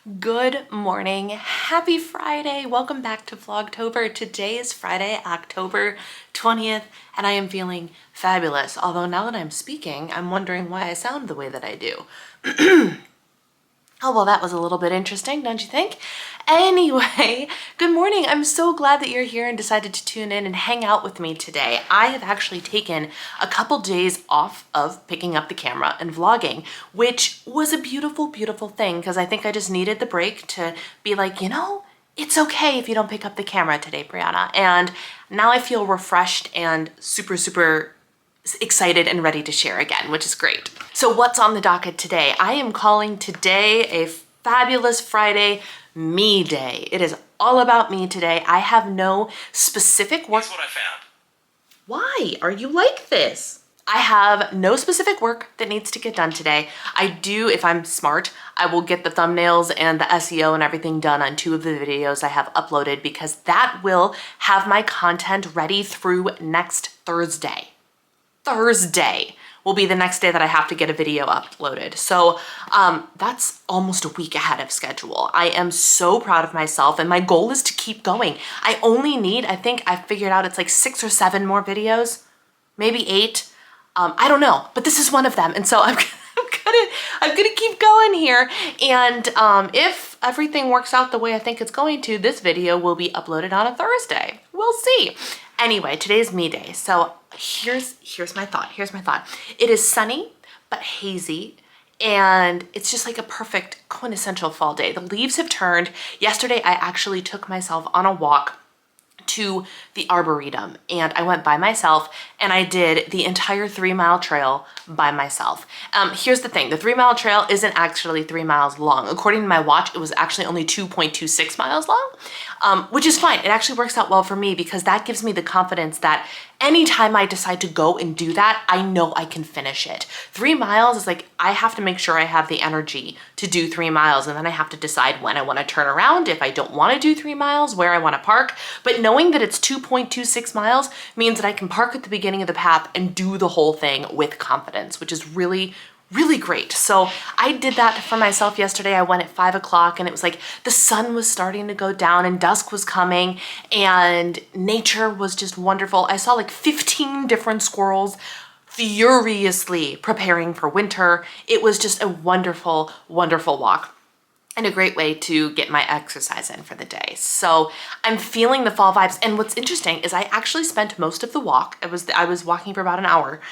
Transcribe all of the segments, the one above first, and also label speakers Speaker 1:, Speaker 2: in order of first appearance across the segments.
Speaker 1: Good morning. Happy Friday. Welcome back to Vlogtober. Today is Friday, October 20th, and I am feeling fabulous. Although now that I'm speaking, I'm wondering why I sound the way that I do. Oh, well, that was a little bit interesting, don't you think? Anyway, good morning. I'm so glad that you're here and decided to tune in and hang out with me today. I have actually taken a couple days off of picking up the camera and vlogging, which was a beautiful, beautiful thing because I think I just needed the break to be like, you know, it's okay if you don't pick up the camera today, Brianna. And now I feel refreshed and super, super excited and ready to share again, which is great. So what's on the docket today? I am calling today a fabulous Friday me day. It is all about me today. I have no specific work.
Speaker 2: Here's what I found.
Speaker 1: Why are you like this? I have no specific work that needs to get done today. I do, if I'm smart, I will get the thumbnails and the SEO and everything done on 2 of the videos I have uploaded because that will have my content ready through next Thursday. Thursday will be the next day that I have to get a video uploaded. So that's almost a week ahead of schedule. I am so proud of myself and my goal is to keep going. I only need, I think I figured out it's like 6 or 7 more videos, maybe 8. I don't know, but this is one of them. And so I'm gonna keep going here. And if everything works out the way I think it's going to, this video will be uploaded on a Thursday. We'll see. Anyway, today's me day. So here's my thought. It is sunny, but hazy. And it's just like a perfect quintessential fall day. The leaves have turned. Yesterday, I actually took myself on a walk to the Arboretum and I went by myself and I did the entire 3-mile trail by myself. Here's the thing, the 3-mile trail isn't actually 3 miles long. According to my watch, it was actually only 2.26 miles long, which is fine. It actually works out well for me because that gives me the confidence that anytime I decide to go and do that, I know I can finish it. 3 miles is like, I have to make sure I have the energy to do 3 miles and then I have to decide when I want to turn around, if I don't want to do 3 miles, where I want to park. But knowing that it's 2.26 miles means that I can park at the beginning of the path and do the whole thing with confidence, which is really, really great. So I did that for myself yesterday. I went at 5 o'clock and it was like the sun was starting to go down and dusk was coming and nature was just wonderful. I saw like 15 different squirrels furiously preparing for winter. It was just a wonderful, wonderful walk and a great way to get my exercise in for the day. So I'm feeling the fall vibes. And what's interesting is I actually spent most of the walk, I was walking for about an hour.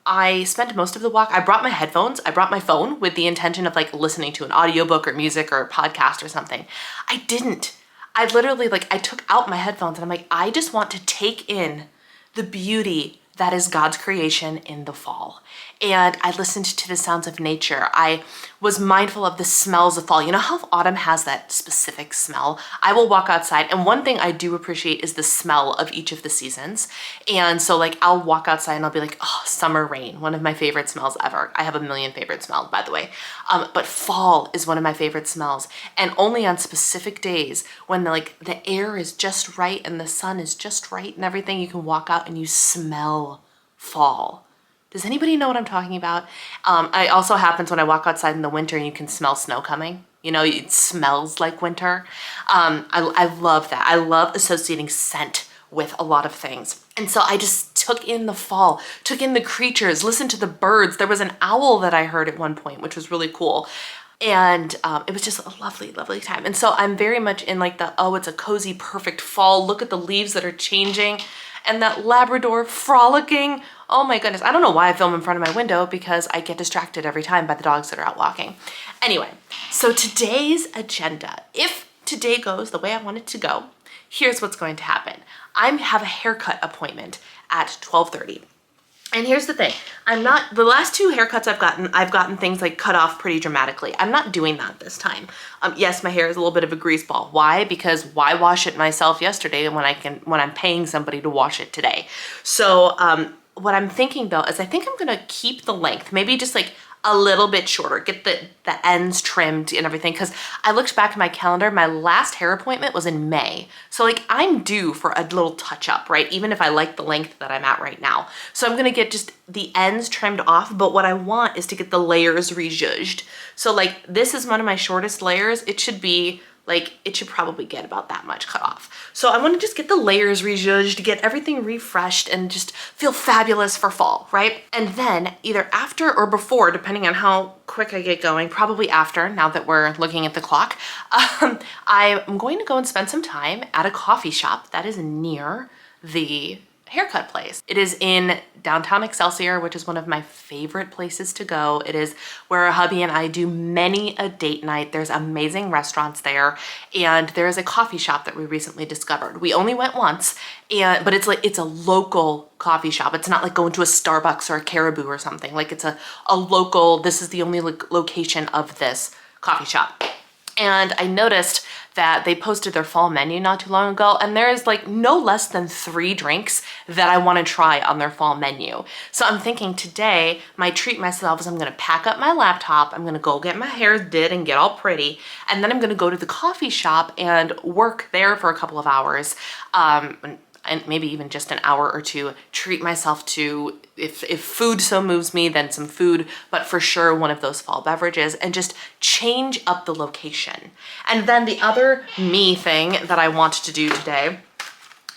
Speaker 1: I spent most of the walk, I brought my headphones, I brought my phone with the intention of like listening to an audiobook or music or a podcast or something. I didn't. I literally I took out my headphones and I'm like, I just want to take in the beauty that is God's creation in the fall. And I listened to the sounds of nature. I was mindful of the smells of fall. You know how autumn has that specific smell? I will walk outside and one thing I do appreciate is the smell of each of the seasons. And so I'll walk outside and I'll be like, oh, summer rain, one of my favorite smells ever. I have a million favorite smells, by the way. But fall is one of my favorite smells. And only on specific days when the air is just right and the sun is just right and everything, you can walk out and you smell fall. Does anybody know what I'm talking about? It also happens when I walk outside in the winter and you can smell snow coming. You know, it smells like winter. I love that. I love associating scent with a lot of things. And so I just took in the fall, took in the creatures, listened to the birds. There was an owl that I heard at one point, which was really cool. And it was just a lovely, lovely time. And so I'm very much in it's a cozy, perfect fall. Look at the leaves that are changing and that Labrador frolicking. Oh my goodness. I don't know why I film in front of my window because I get distracted every time by the dogs that are out walking. Anyway, so today's agenda, if today goes the way I want it to go, here's what's going to happen. I have a haircut appointment at 12:30. And here's the thing, the last 2 haircuts I've gotten things cut off pretty dramatically. I'm not doing that this time. Yes, my hair is a little bit of a grease ball. Why? Because why wash it myself yesterday when I'm paying somebody to wash it today? So what I'm thinking though is I think I'm gonna keep the length, maybe just a little bit shorter, get the ends trimmed and everything. Cause I looked back at my calendar, my last hair appointment was in May. So like I'm due for a little touch up, right? Even if I like the length that I'm at right now. So I'm gonna get just the ends trimmed off, but what I want is to get the layers rejudged. So like this is one of my shortest layers. It should be like, it should probably get about that much cut off. So I want to just get the layers rejudged, get everything refreshed and just feel fabulous for fall, right? And then either after or before, depending on how quick I get going, probably after, now that we're looking at the clock, I'm going to go and spend some time at a coffee shop that is near the haircut place. It is in downtown Excelsior, which is one of my favorite places to go. It is where our hubby and I do many a date night. There's amazing restaurants there, and there is a coffee shop that we recently discovered. We only went once, but it's a local coffee shop. It's not like going to a Starbucks or a Caribou or something. Like it's a local, this is the only location of this coffee shop. And I noticed that they posted their fall menu not too long ago, and there is like no less than 3 drinks that I want to try on their fall menu. So I'm thinking today, my treat myself is I'm going to pack up my laptop, I'm going to go get my hair did and get all pretty, and then I'm going to go to the coffee shop and work there for a couple of hours, and maybe even just an hour or two, treat myself to, if food so moves me, then some food, but for sure one of those fall beverages, and just change up the location. And then the other me thing that I want to do today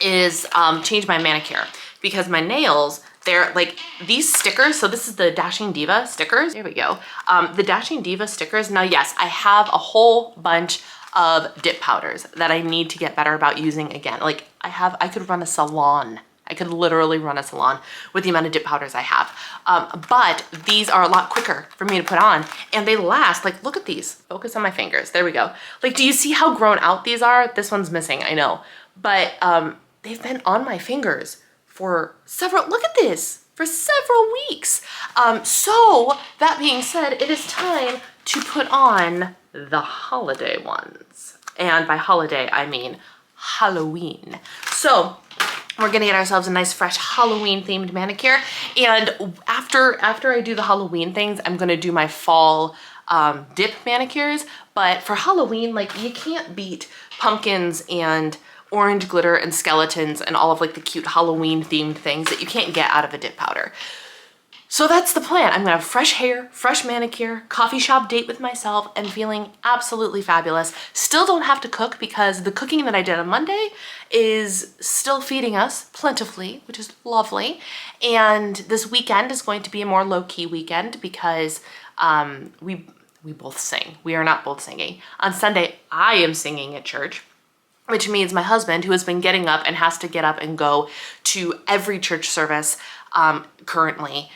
Speaker 1: is change my manicure, because my nails, they're like these stickers. So this is the Dashing Diva stickers. There we go. The Dashing Diva stickers. Now, yes, I have a whole bunch of dip powders that I need to get better about using again. Like I could run a salon. I could literally run a salon with the amount of dip powders I have. But these are a lot quicker for me to put on, and they last. Like, look at these. Focus on my fingers. There we go. Like, do you see how grown out these are? This one's missing, I know. But they've been on my fingers for look at this, for several weeks. So that being said, it is time to put on the holiday ones. And by holiday, I mean Halloween. So we're gonna get ourselves a nice fresh Halloween themed manicure. And after I do the Halloween things, I'm gonna do my fall dip manicures. But for Halloween, like, you can't beat pumpkins and orange glitter and skeletons and all of like the cute Halloween themed things that you can't get out of a dip powder. So that's the plan. I'm gonna have fresh hair, fresh manicure, coffee shop date with myself, and feeling absolutely fabulous. Still don't have to cook because the cooking that I did on Monday is still feeding us plentifully, which is lovely. And this weekend is going to be a more low-key weekend because we both sing. We are not both singing. On Sunday, I am singing at church, which means my husband, who has been getting up and has to get up and go to every church service currently,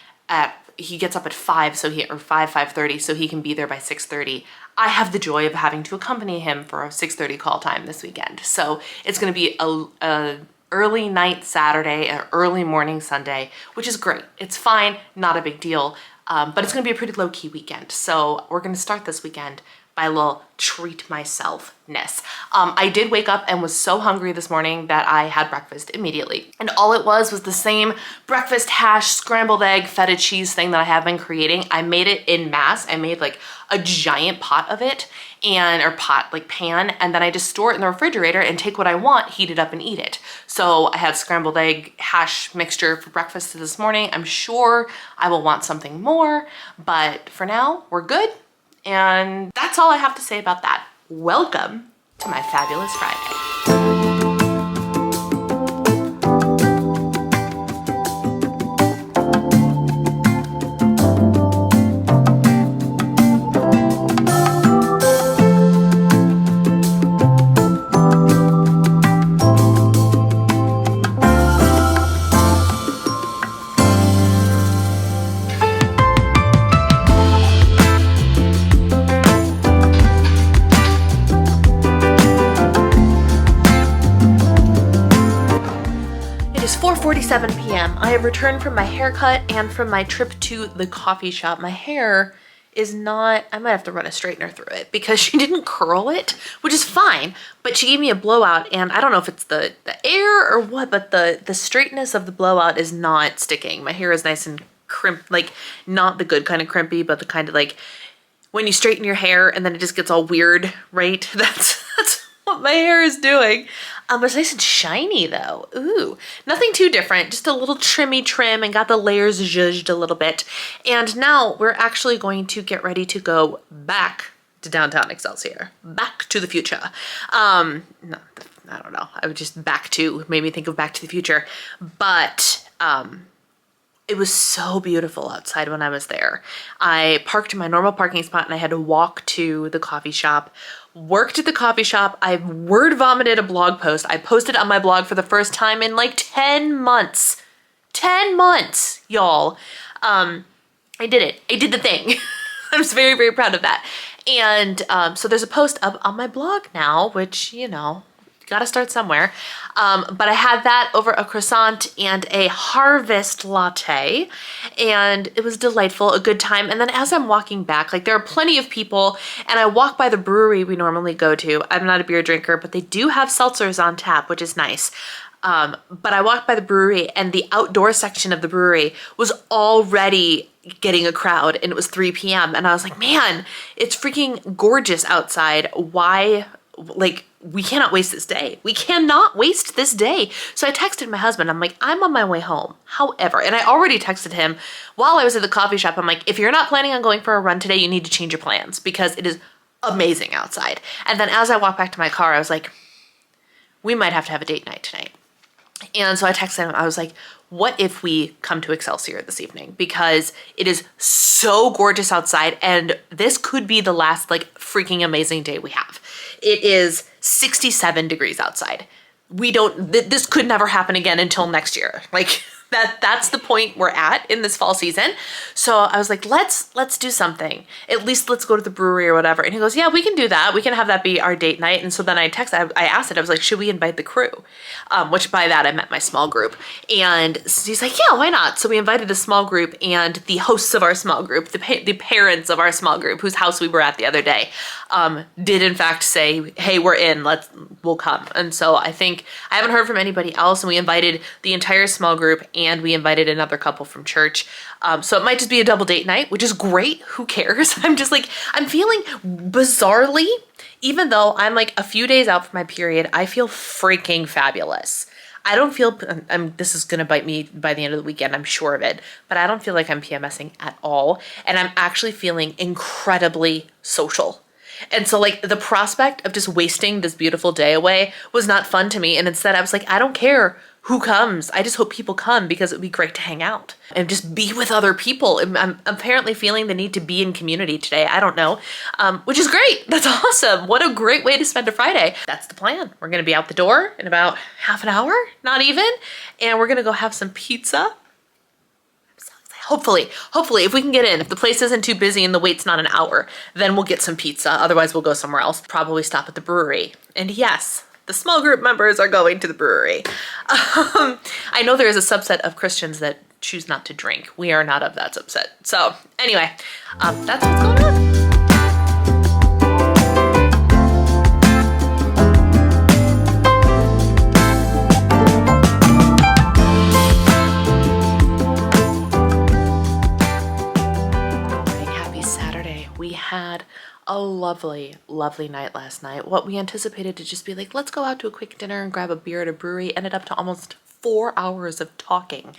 Speaker 1: he gets up at 5, so 5:30, so he can be there by 6:30. I have the joy of having to accompany him for a 6:30 call time this weekend. So it's gonna be a early night Saturday, an early morning Sunday, which is great. It's fine, not a big deal, but it's gonna be a pretty low-key weekend. So we're gonna start this weekend by a little treat myself-ness. I did wake up and was so hungry this morning that I had breakfast immediately. And all it was the same breakfast hash, scrambled egg, feta cheese thing that I have been creating. I made it in mass. I made like a giant pot of it, pan, and then I just store it in the refrigerator and take what I want, heat it up and eat it. So I had scrambled egg hash mixture for breakfast this morning. I'm sure I will want something more, but for now, we're good. And that's all I have to say about that. Welcome to my fabulous Friday. It is 4:47 p.m. I have returned from my haircut and from my trip to the coffee shop. My hair is not, I might have to run a straightener through it because she didn't curl it, which is fine, but she gave me a blowout, and I don't know if it's the air or what, but the straightness of the blowout is not sticking. My hair is nice and crimp, like not the good kind of crimpy, but the kind of like when you straighten your hair and then it just gets all weird, right? That's what my hair is doing. But it's nice and shiny though. Ooh, nothing too different, just a little trimmy trim and got the layers zhuzhed a little bit. And now we're actually going to get ready to go back to downtown Excelsior, back to the future. No, I don't know. I would just made me think of Back to the Future. But it was so beautiful outside when I was there. I parked in my normal parking spot and I had to walk to the coffee shop. Worked at the coffee shop. I word vomited a blog post. I posted on my blog for the first time in like 10 months. 10 months, y'all. I did it. I did the thing. I was very, very proud of that. And so there's a post up on my blog now, which, you know, gotta start somewhere. But I had that over a croissant and a harvest latte, and it was delightful, a good time. And then as I'm walking back, like there are plenty of people, and I walk by the brewery we normally go to. I'm not a beer drinker, but they do have seltzers on tap, which is nice. But I walked by the brewery and the outdoor section of the brewery was already getting a crowd, and it was 3 p.m. And I was like, man, it's freaking gorgeous outside. Why, like, we cannot waste this day. We cannot waste this day. So I texted my husband. I'm like, I'm on my way home. However, and I already texted him while I was at the coffee shop. I'm like, if you're not planning on going for a run today, you need to change your plans because it is amazing outside. And then as I walked back to my car, I was like, we might have to have a date night tonight. And so I texted him. I was like, what if we come to Excelsior this evening? Because it is so gorgeous outside and this could be the last like freaking amazing day we have. It is 67 degrees outside. This could never happen again until next year. Like that's the point we're at in this fall season. So I was like, let's do something. At least let's go to the brewery or whatever. And he goes, yeah, we can do that. We can have that be our date night. And so then I asked it, I was like, should we invite the crew? Which by that I meant my small group. And so he's like, yeah, why not? So we invited a small group and the hosts of our small group, the parents of our small group whose house we were at the other day, did in fact say, hey, we're in, we'll come. And so I haven't heard from anybody else, and we invited the entire small group and we invited another couple from church. So it might just be a double date night, which is great. Who cares? I'm feeling bizarrely, even though I'm like a few days out from my period, I feel freaking fabulous. I don't feel, this is going to bite me by the end of the weekend, I'm sure of it, but I don't feel like I'm PMSing at all. And I'm actually feeling incredibly social. And so like the prospect of just wasting this beautiful day away was not fun to me. And instead I was like, I don't care who comes. I just hope people come because it would be great to hang out and just be with other people. I'm apparently feeling the need to be in community today. I don't know, which is great. That's awesome. What a great way to spend a Friday. That's the plan. We're going to be out the door in about half an hour, not even. And we're going to go have some pizza. Hopefully, if we can get in, if the place isn't too busy and the wait's not an hour, then we'll get some pizza. Otherwise, we'll go somewhere else. Probably stop at the brewery. And yes, the small group members are going to the brewery. I know there is a subset of Christians that choose not to drink. We are not of that subset. So anyway, that's what's going on. Had a lovely, lovely night last night. What we anticipated to just be like, let's go out to a quick dinner and grab a beer at a brewery ended up to almost 4 hours of talking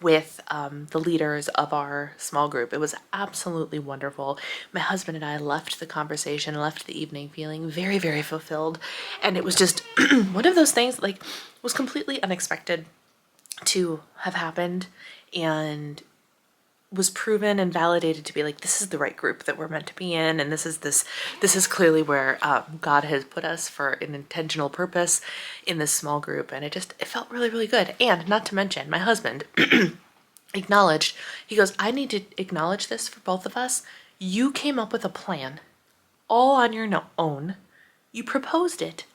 Speaker 1: with the leaders of our small group. It was absolutely wonderful. My husband and I left the evening feeling very, very fulfilled. And it was just one of those things like was completely unexpected to have happened and was proven and validated to be like, this is the right group that we're meant to be in. And this is clearly where God has put us for an intentional purpose in this small group. And it felt really, really good. And not to mention my husband acknowledged, he goes, I need to acknowledge this for both of us. You came up with a plan all on your own. You proposed it.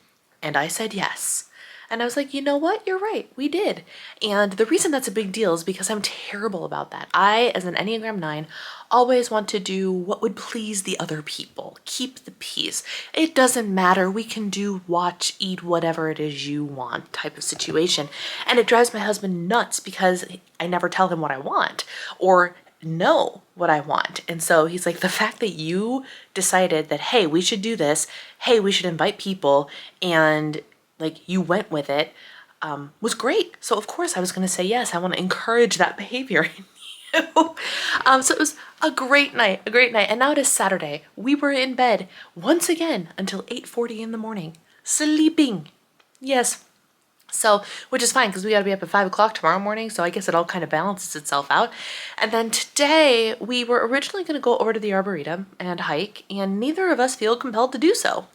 Speaker 1: And I said yes. And I was like, you know what? You're right. We did. And the reason that's a big deal is because I'm terrible about that. I, as an Enneagram 9, always want to do what would please the other people. Keep the peace. It doesn't matter. We can do, watch, eat, whatever it is you want type of situation. And it drives my husband nuts because I never tell him what I want or know what I want. And so he's like, the fact that you decided that, hey, we should do this, hey, we should invite people, and like you went with it, was great. So of course I was going to say yes. I want to encourage that behavior in you. So it was a great night, And now it is Saturday. We were in bed once again until 8:40 in the morning, sleeping. Yes. So, which is fine because we got to be up at 5 o'clock tomorrow morning. So I guess it all kind of balances itself out. And then today we were originally going to go over to the Arboretum and hike, and neither of us feel compelled to do so.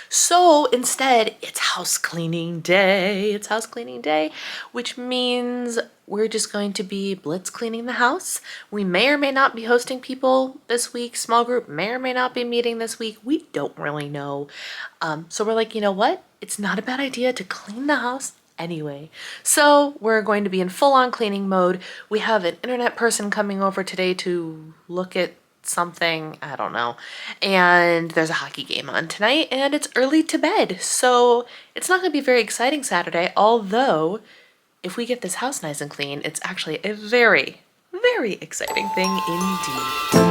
Speaker 1: So instead, it's house cleaning day. It's house cleaning day, which means we're just going to be blitz cleaning the house. We may or may not be hosting people this week. Small group may or may not be meeting this week. We don't really know. So we're like, you know what? It's not a bad idea to clean the house anyway. So we're going to be in full-on cleaning mode. We have an internet person coming over today to look at something, I don't know. And there's a hockey game on tonight and it's early to bed. So it's not going to be a very exciting Saturday, although if we get this house nice and clean, it's actually a very, very exciting thing indeed.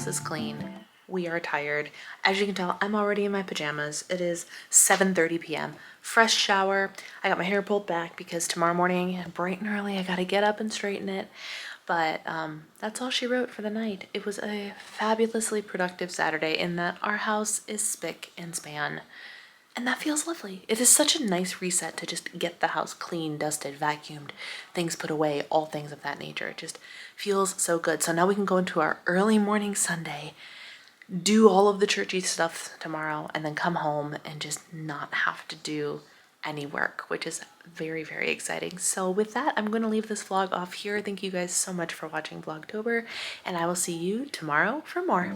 Speaker 1: Is clean. We are tired. As you can tell, I'm already in my pajamas. It is 7:30 p.m. Fresh shower. I got my hair pulled back because tomorrow morning, bright and early, I gotta get up and straighten it. But that's all she wrote for the night. It was a fabulously productive Saturday in that our house is spick and span. And that feels lovely. It is such a nice reset to just get the house clean, dusted, vacuumed, things put away, all things of that nature. It just feels so good. So now we can go into our early morning Sunday, do all of the churchy stuff tomorrow, and then come home and just not have to do any work, which is very, very exciting. So with that, I'm going to leave this vlog off here. Thank you guys so much for watching Vlogtober, and I will see you tomorrow for more.